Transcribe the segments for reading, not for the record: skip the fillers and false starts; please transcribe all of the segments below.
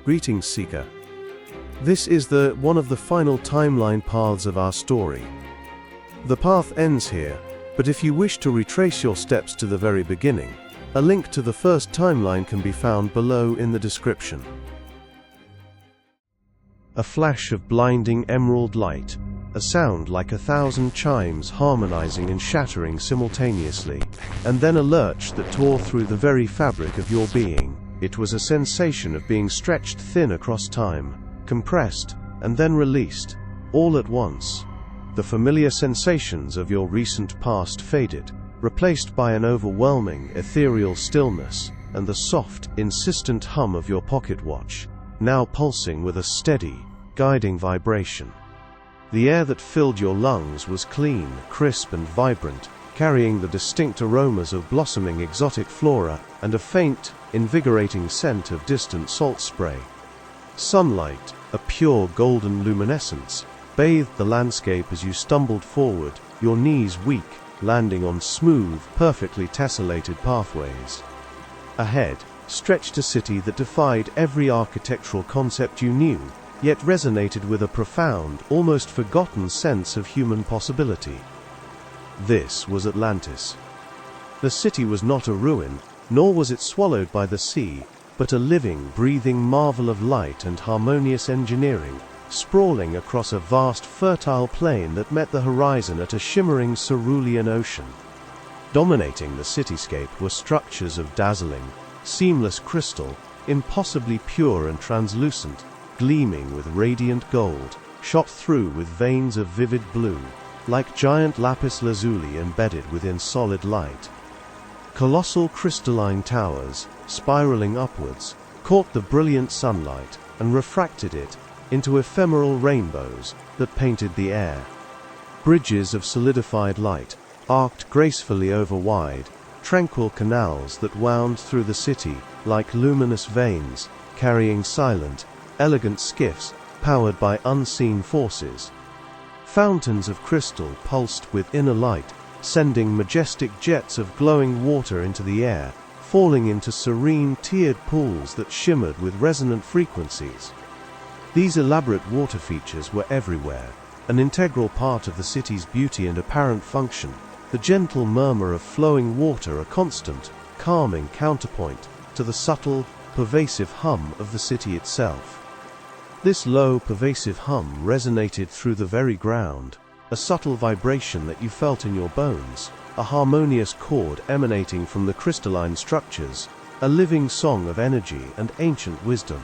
Greetings, Seeker. This is one of the final timeline paths of our story. The path ends here, but if you wish to retrace your steps to the very beginning, a link to the first timeline can be found below in the description. A flash of blinding emerald light, a sound like 1,000 chimes harmonizing and shattering simultaneously, and then a lurch that tore through the very fabric of your being. It was a sensation of being stretched thin across time, compressed, and then released, all at once. The familiar sensations of your recent past faded, replaced by an overwhelming, ethereal stillness, and the soft, insistent hum of your pocket watch, now pulsing with a steady, guiding vibration. The air that filled your lungs was clean, crisp, and vibrant, carrying the distinct aromas of blossoming exotic flora and a faint, invigorating scent of distant salt spray. Sunlight, a pure golden luminescence, bathed the landscape as you stumbled forward, your knees weak, landing on smooth, perfectly tessellated pathways. Ahead stretched a city that defied every architectural concept you knew, yet resonated with a profound, almost forgotten sense of human possibility. This was Atlantis. The city was not a ruin, nor was it swallowed by the sea, but a living, breathing marvel of light and harmonious engineering, sprawling across a vast, fertile plain that met the horizon at a shimmering cerulean ocean. Dominating the cityscape were structures of dazzling, seamless crystal, impossibly pure and translucent, gleaming with radiant gold, shot through with veins of vivid blue, like giant lapis lazuli embedded within solid light. Colossal crystalline towers, spiraling upwards, caught the brilliant sunlight and refracted it into ephemeral rainbows that painted the air. Bridges of solidified light arced gracefully over wide, tranquil canals that wound through the city like luminous veins, carrying silent, elegant skiffs powered by unseen forces. Fountains of crystal pulsed with inner light, sending majestic jets of glowing water into the air, falling into serene tiered pools that shimmered with resonant frequencies. These elaborate water features were everywhere, an integral part of the city's beauty and apparent function, the gentle murmur of flowing water a constant, calming counterpoint to the subtle, pervasive hum of the city itself. This low, pervasive hum resonated through the very ground, a subtle vibration that you felt in your bones, a harmonious chord emanating from the crystalline structures, a living song of energy and ancient wisdom.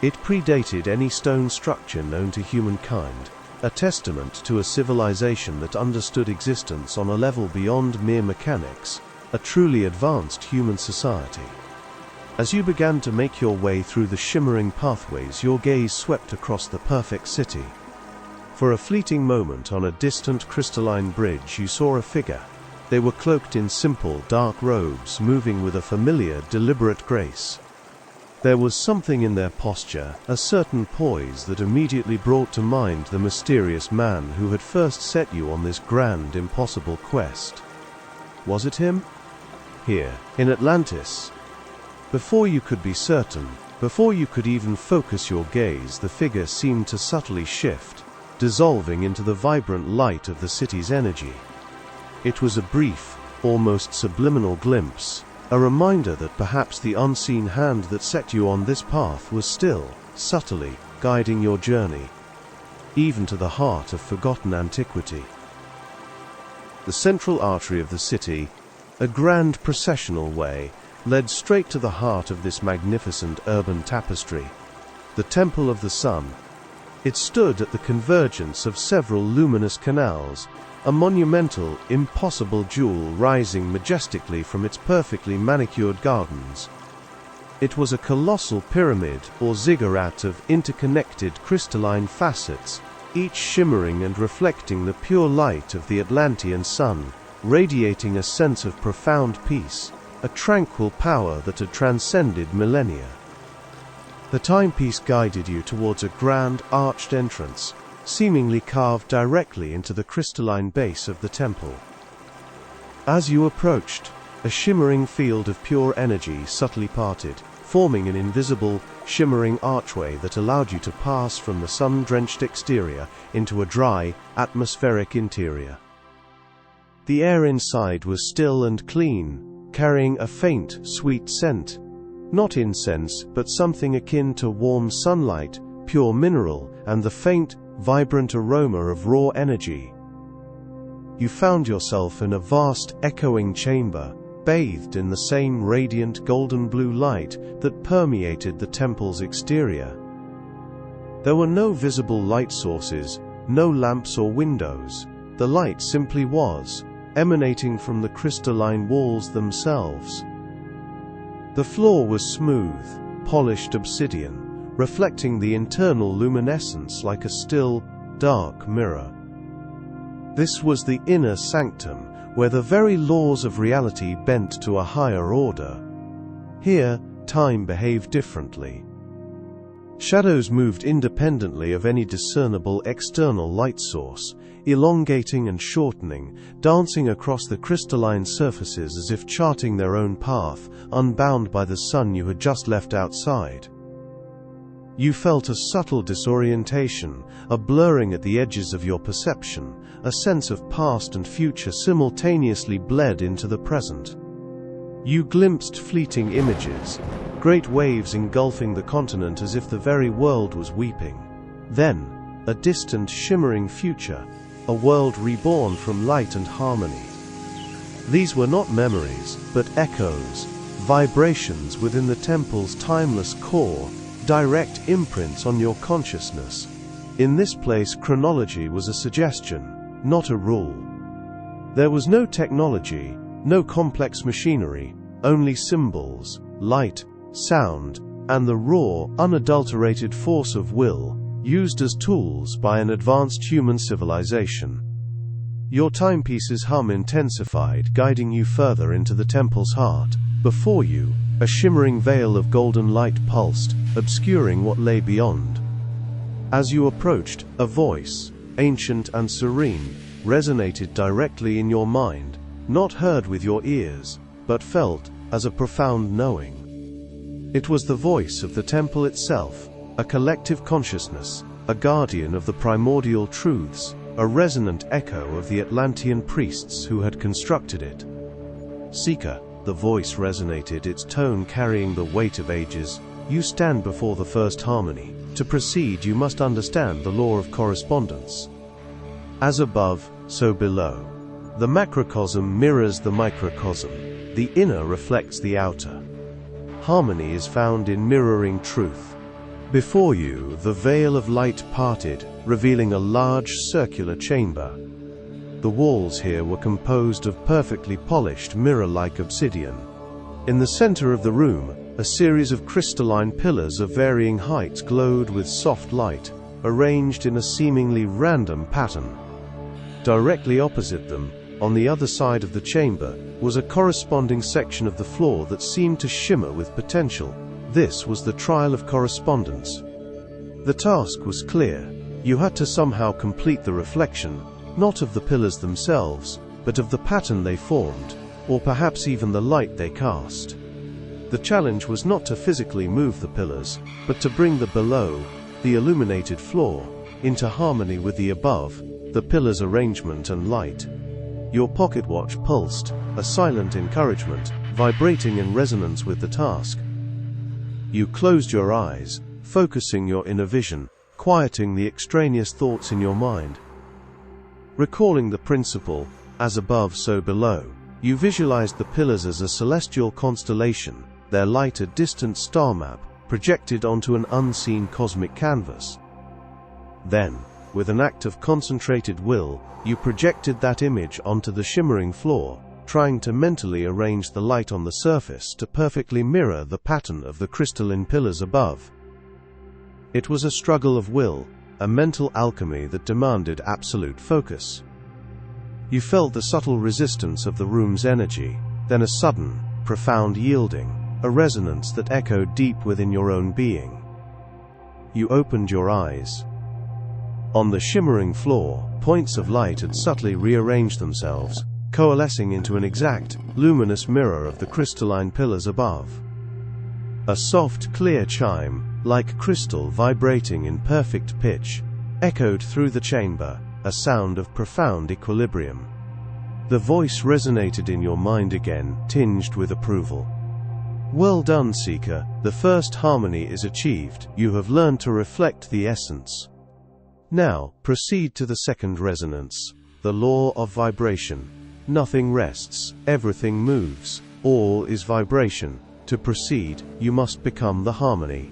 It predated any stone structure known to humankind, a testament to a civilization that understood existence on a level beyond mere mechanics, a truly advanced human society. As you began to make your way through the shimmering pathways, your gaze swept across the perfect city. For a fleeting moment on a distant crystalline bridge you saw a figure. They were cloaked in simple, dark robes, moving with a familiar, deliberate grace. There was something in their posture, a certain poise that immediately brought to mind the mysterious man who had first set you on this grand, impossible quest. Was it him? Here, in Atlantis? Before you could be certain, before you could even focus your gaze, the figure seemed to subtly shift, dissolving into the vibrant light of the city's energy. It was a brief, almost subliminal glimpse, a reminder that perhaps the unseen hand that set you on this path was still, subtly, guiding your journey, even to the heart of forgotten antiquity. The central artery of the city, a grand processional way, led straight to the heart of this magnificent urban tapestry, the Temple of the Sun. It stood at the convergence of several luminous canals, a monumental, impossible jewel rising majestically from its perfectly manicured gardens. It was a colossal pyramid or ziggurat of interconnected crystalline facets, each shimmering and reflecting the pure light of the Atlantean sun, radiating a sense of profound peace, a tranquil power that had transcended millennia. The timepiece guided you towards a grand, arched entrance, seemingly carved directly into the crystalline base of the temple. As you approached, a shimmering field of pure energy subtly parted, forming an invisible, shimmering archway that allowed you to pass from the sun-drenched exterior into a dry, atmospheric interior. The air inside was still and clean, carrying a faint, sweet scent. Not incense, but something akin to warm sunlight, pure mineral, and the faint, vibrant aroma of raw energy. You found yourself in a vast, echoing chamber, bathed in the same radiant golden blue light that permeated the temple's exterior. There were no visible light sources, no lamps or windows. The light simply was, emanating from the crystalline walls themselves. The floor was smooth, polished obsidian, reflecting the internal luminescence like a still, dark mirror. This was the inner sanctum, where the very laws of reality bent to a higher order. Here, time behaved differently. Shadows moved independently of any discernible external light source, elongating and shortening, dancing across the crystalline surfaces as if charting their own path, unbound by the sun you had just left outside. You felt a subtle disorientation, a blurring at the edges of your perception, a sense of past and future simultaneously bled into the present. You glimpsed fleeting images, great waves engulfing the continent as if the very world was weeping. Then, a distant shimmering future, a world reborn from light and harmony. These were not memories, but echoes, vibrations within the temple's timeless core, direct imprints on your consciousness. In this place, chronology was a suggestion, not a rule. There was no technology, no complex machinery, only symbols, light, sound, and the raw, unadulterated force of will, used as tools by an advanced human civilization. Your timepiece's hum intensified, guiding you further into the temple's heart. Before you, a shimmering veil of golden light pulsed, obscuring what lay beyond. As you approached, a voice, ancient and serene, resonated directly in your mind, not heard with your ears, but felt as a profound knowing. It was the voice of the temple itself, a collective consciousness, a guardian of the primordial truths, a resonant echo of the Atlantean priests who had constructed it. Seeker, the voice resonated, its tone carrying the weight of ages. You stand before the first harmony. To proceed, you must understand the law of correspondence. As above, so below. The macrocosm mirrors the microcosm. The inner reflects the outer. Harmony is found in mirroring truth. Before you, the veil of light parted, revealing a large circular chamber. The walls here were composed of perfectly polished mirror-like obsidian. In the center of the room, a series of crystalline pillars of varying heights glowed with soft light, arranged in a seemingly random pattern. Directly opposite them, on the other side of the chamber, was a corresponding section of the floor that seemed to shimmer with potential. This was the trial of correspondence. The task was clear. You had to somehow complete the reflection, not of the pillars themselves, but of the pattern they formed, or perhaps even the light they cast. The challenge was not to physically move the pillars, but to bring the below, the illuminated floor, into harmony with the above, the pillars' arrangement and light. Your pocket watch pulsed, a silent encouragement, vibrating in resonance with the task. You closed your eyes, focusing your inner vision, quieting the extraneous thoughts in your mind. Recalling the principle, as above so below, you visualized the pillars as a celestial constellation, their light a distant star map, projected onto an unseen cosmic canvas. Then, with an act of concentrated will, you projected that image onto the shimmering floor, trying to mentally arrange the light on the surface to perfectly mirror the pattern of the crystalline pillars above. It was a struggle of will, a mental alchemy that demanded absolute focus. You felt the subtle resistance of the room's energy, then a sudden, profound yielding, a resonance that echoed deep within your own being. You opened your eyes. On the shimmering floor, points of light had subtly rearranged themselves, coalescing into an exact, luminous mirror of the crystalline pillars above. A soft, clear chime, like crystal vibrating in perfect pitch, echoed through the chamber, a sound of profound equilibrium. The voice resonated in your mind again, tinged with approval. "Well done, Seeker, the first harmony is achieved, you have learned to reflect the essence. Now, proceed to the second resonance, the law of vibration. Nothing rests, everything moves, all is vibration. To proceed, you must become the harmony."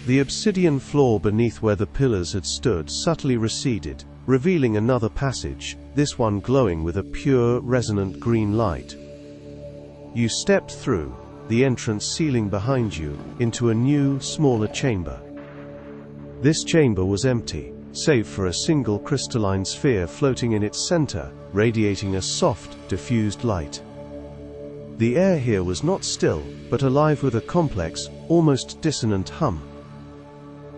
The obsidian floor beneath where the pillars had stood subtly receded, revealing another passage, this one glowing with a pure, resonant green light. You stepped through, the entrance ceiling behind you, into a new, smaller chamber. This chamber was empty, save for a single crystalline sphere floating in its center, radiating a soft, diffused light. The air here was not still, but alive with a complex, almost dissonant hum.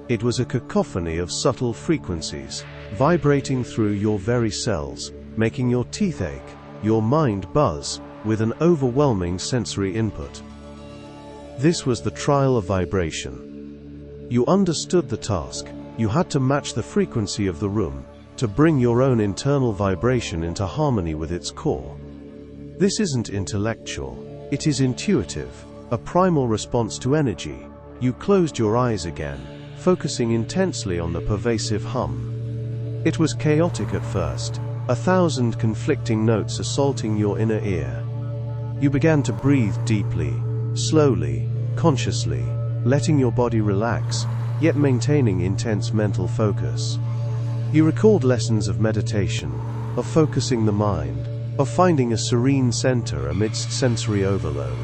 It was a cacophony of subtle frequencies, vibrating through your very cells, making your teeth ache, your mind buzz, with an overwhelming sensory input. This was the trial of vibration. You understood the task. You had to match the frequency of the room, to bring your own internal vibration into harmony with its core. This isn't intellectual, it is intuitive, a primal response to energy. You closed your eyes again, focusing intensely on the pervasive hum. It was chaotic at first, 1,000 conflicting notes assaulting your inner ear. You began to breathe deeply, slowly, consciously, letting your body relax, yet maintaining intense mental focus. You recalled lessons of meditation, of focusing the mind, of finding a serene center amidst sensory overload.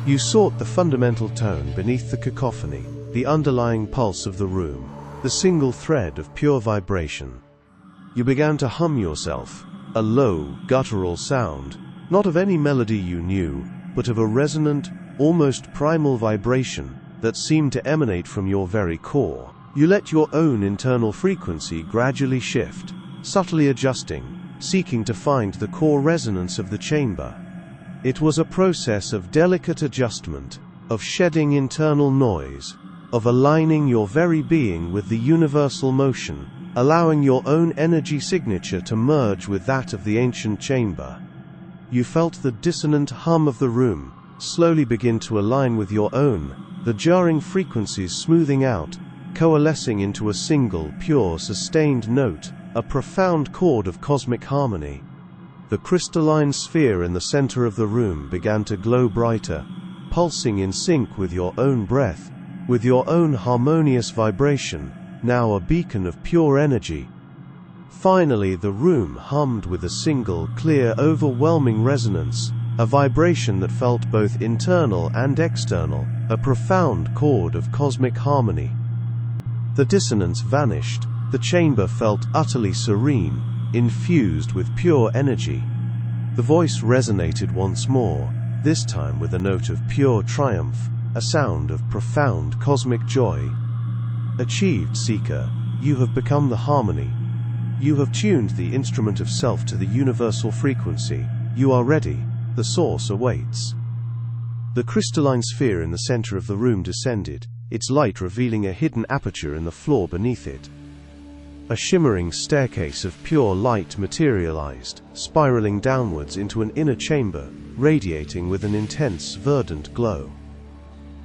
You sought the fundamental tone beneath the cacophony, the underlying pulse of the room, the single thread of pure vibration. You began to hum yourself, a low, guttural sound, not of any melody you knew, but of a resonant, almost primal vibration that seemed to emanate from your very core. You let your own internal frequency gradually shift, subtly adjusting, seeking to find the core resonance of the chamber. It was a process of delicate adjustment, of shedding internal noise, of aligning your very being with the universal motion, allowing your own energy signature to merge with that of the ancient chamber. You felt the dissonant hum of the room slowly begin to align with your own, the jarring frequencies smoothing out, coalescing into a single, pure, sustained note, a profound chord of cosmic harmony. The crystalline sphere in the center of the room began to glow brighter, pulsing in sync with your own breath, with your own harmonious vibration, now a beacon of pure energy. Finally, the room hummed with a single, clear, overwhelming resonance, a vibration that felt both internal and external, a profound chord of cosmic harmony. The dissonance vanished, the chamber felt utterly serene, infused with pure energy. The voice resonated once more, this time with a note of pure triumph, a sound of profound cosmic joy. Achieved, Seeker, you have become the harmony. You have tuned the instrument of self to the universal frequency. You are ready. The source awaits. The crystalline sphere in the center of the room descended, its light revealing a hidden aperture in the floor beneath it. A shimmering staircase of pure light materialized, spiraling downwards into an inner chamber, radiating with an intense, verdant glow.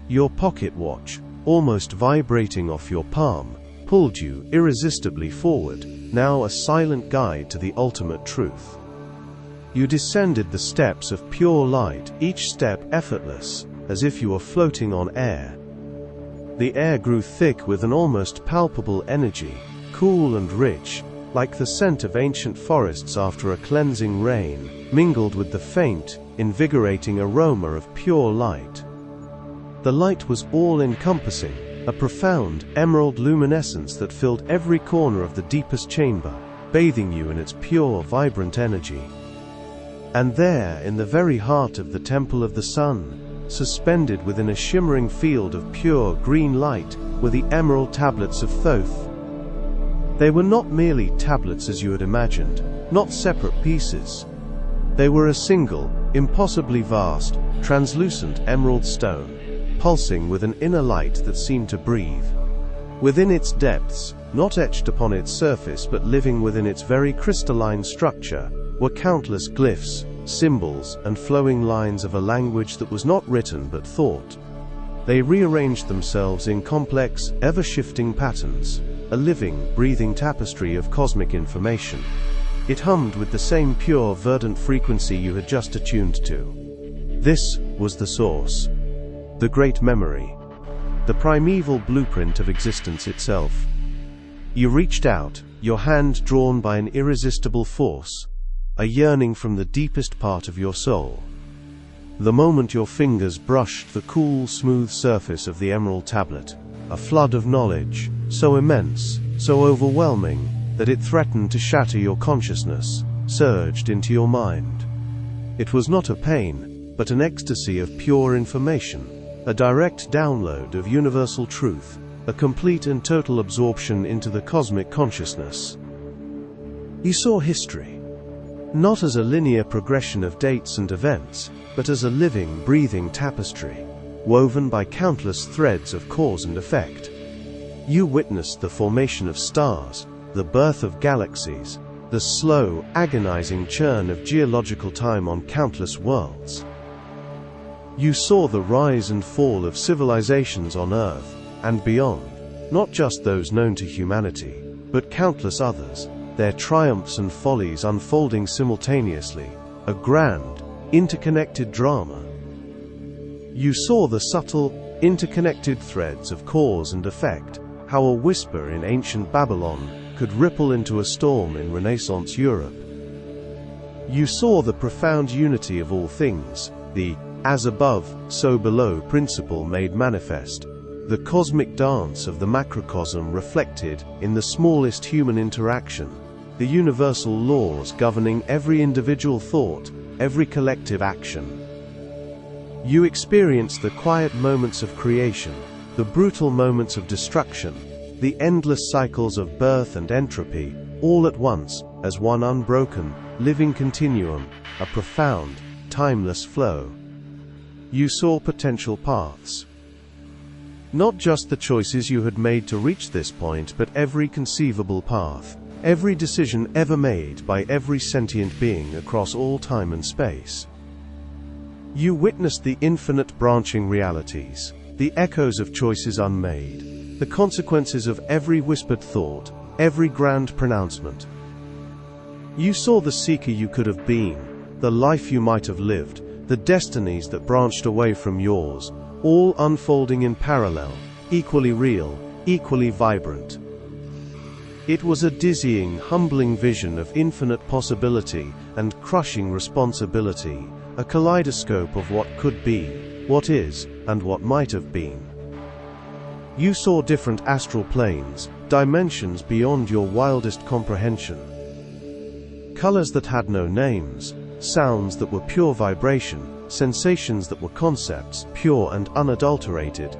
Your pocket watch, almost vibrating off your palm, pulled you irresistibly forward, now a silent guide to the ultimate truth. You descended the steps of pure light, each step effortless, as if you were floating on air. The air grew thick with an almost palpable energy, cool and rich, like the scent of ancient forests after a cleansing rain, mingled with the faint, invigorating aroma of pure light. The light was all-encompassing, a profound, emerald luminescence that filled every corner of the deepest chamber, bathing you in its pure, vibrant energy. And there, in the very heart of the Temple of the Sun, suspended within a shimmering field of pure green light, were the emerald tablets of Thoth. They were not merely tablets as you had imagined, not separate pieces. They were a single, impossibly vast, translucent emerald stone. pulsing with an inner light that seemed to breathe. Within its depths, not etched upon its surface but living within its very crystalline structure, were countless glyphs, symbols, and flowing lines of a language that was not written but thought. They rearranged themselves in complex, ever-shifting patterns, a living, breathing tapestry of cosmic information. It hummed with the same pure, verdant frequency you had just attuned to. This was the source. The great memory. The primeval blueprint of existence itself. You reached out, your hand drawn by an irresistible force, a yearning from the deepest part of your soul. The moment your fingers brushed the cool, smooth surface of the emerald tablet, a flood of knowledge, so immense, so overwhelming, that it threatened to shatter your consciousness, surged into your mind. It was not a pain, but an ecstasy of pure information, a direct download of universal truth, a complete and total absorption into the cosmic consciousness. You saw history, not as a linear progression of dates and events, but as a living, breathing tapestry, woven by countless threads of cause and effect. You witnessed the formation of stars, the birth of galaxies, the slow, agonizing churn of geological time on countless worlds. You saw the rise and fall of civilizations on Earth and beyond, not just those known to humanity, but countless others, their triumphs and follies unfolding simultaneously, a grand, interconnected drama. You saw the subtle, interconnected threads of cause and effect, how a whisper in ancient Babylon could ripple into a storm in Renaissance Europe. You saw the profound unity of all things, the as above, so below principle made manifest, the cosmic dance of the macrocosm reflected in the smallest human interaction, the universal laws governing every individual thought, every collective action. You experienced the quiet moments of creation, the brutal moments of destruction, the endless cycles of birth and entropy, all at once, as one unbroken, living continuum, a profound, timeless flow. You saw potential paths. Not just the choices you had made to reach this point, but every conceivable path, every decision ever made by every sentient being across all time and space. You witnessed the infinite branching realities, the echoes of choices unmade, the consequences of every whispered thought, every grand pronouncement. You saw the seeker you could have been, the life you might have lived, the destinies that branched away from yours, all unfolding in parallel, equally real, equally vibrant. It was a dizzying, humbling vision of infinite possibility and crushing responsibility, a kaleidoscope of what could be, what is, and what might have been. You saw different astral planes, dimensions beyond your wildest comprehension. Colors that had no names, sounds that were pure vibration, sensations that were concepts, pure and unadulterated.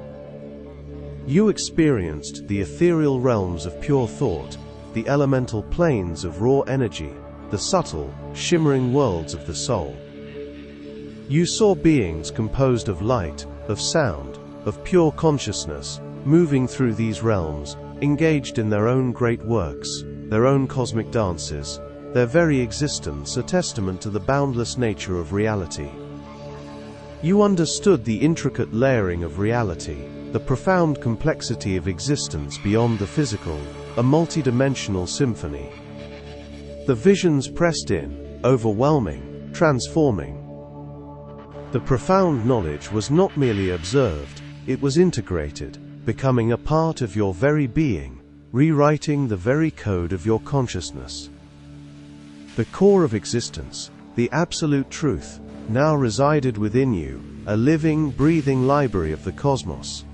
You experienced the ethereal realms of pure thought, the elemental planes of raw energy, the subtle, shimmering worlds of the soul. You saw beings composed of light, of sound, of pure consciousness, moving through these realms, engaged in their own great works, their own cosmic dances, their very existence a testament to the boundless nature of reality. You understood the intricate layering of reality, the profound complexity of existence beyond the physical, a multidimensional symphony. The visions pressed in, overwhelming, transforming. The profound knowledge was not merely observed, it was integrated, becoming a part of your very being, rewriting the very code of your consciousness. The core of existence, the absolute truth, now resided within you, a living, breathing library of the cosmos.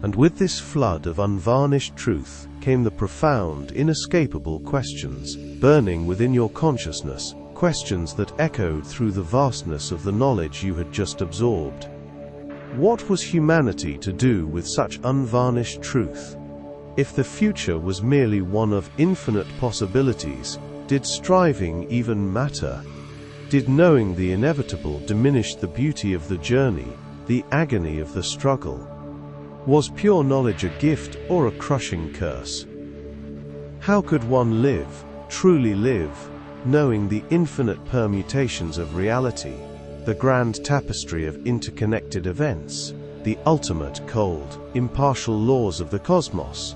And with this flood of unvarnished truth came the profound, inescapable questions, burning within your consciousness, questions that echoed through the vastness of the knowledge you had just absorbed. What was humanity to do with such unvarnished truth? If the future was merely one of infinite possibilities, did striving even matter? Did knowing the inevitable diminish the beauty of the journey, the agony of the struggle. Was pure knowledge a gift or a crushing curse? How could one live, truly live, knowing the infinite permutations of reality, the grand tapestry of interconnected events, the ultimate, cold, impartial laws of the cosmos?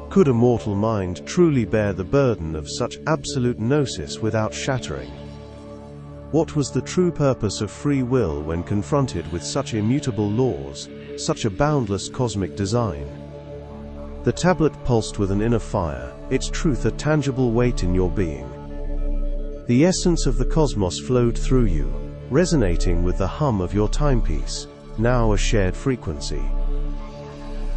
Could a mortal mind truly bear the burden of such absolute gnosis without shattering? What was the true purpose of free will when confronted with such immutable laws, such a boundless cosmic design? The tablet pulsed with an inner fire, its truth a tangible weight in your being. The essence of the cosmos flowed through you, resonating with the hum of your timepiece, now a shared frequency.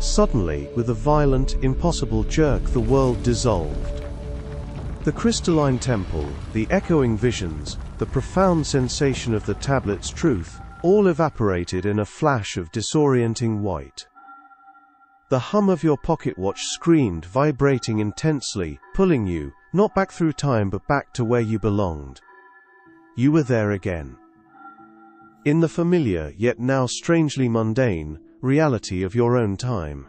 Suddenly, with a violent, impossible jerk, the world dissolved. The crystalline temple, the echoing visions, the profound sensation of the tablet's truth, all evaporated in a flash of disorienting white. The hum of your pocket watch screamed, vibrating intensely, pulling you, not back through time but back to where you belonged. You were there again. In the familiar, yet now strangely mundane, reality of your own time.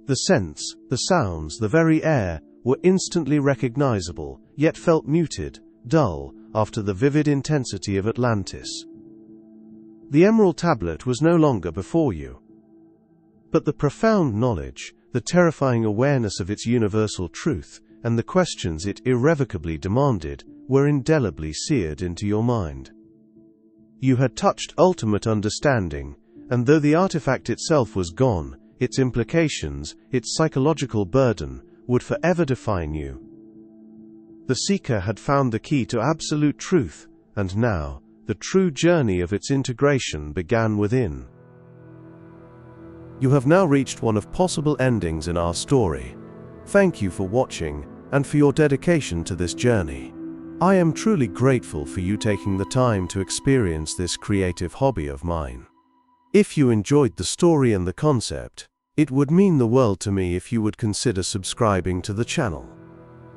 The scents, the sounds, the very air, were instantly recognizable, yet felt muted, dull, after the vivid intensity of Atlantis. The Emerald Tablet was no longer before you. But the profound knowledge, the terrifying awareness of its universal truth, and the questions it irrevocably demanded, were indelibly seared into your mind. You had touched ultimate understanding, and though the artifact itself was gone, its implications, its psychological burden, would forever define you. The seeker had found the key to absolute truth, and now, the true journey of its integration began within. You have now reached one of possible endings in our story. Thank you for watching, and for your dedication to this journey. I am truly grateful for you taking the time to experience this creative hobby of mine. If you enjoyed the story and the concept, it would mean the world to me if you would consider subscribing to the channel.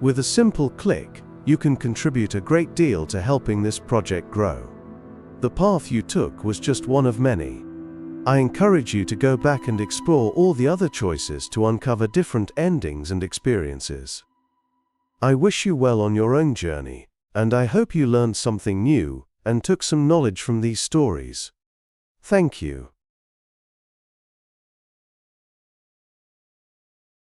With a simple click, you can contribute a great deal to helping this project grow. The path you took was just one of many. I encourage you to go back and explore all the other choices to uncover different endings and experiences. I wish you well on your own journey, and I hope you learned something new and took some knowledge from these stories. Thank you.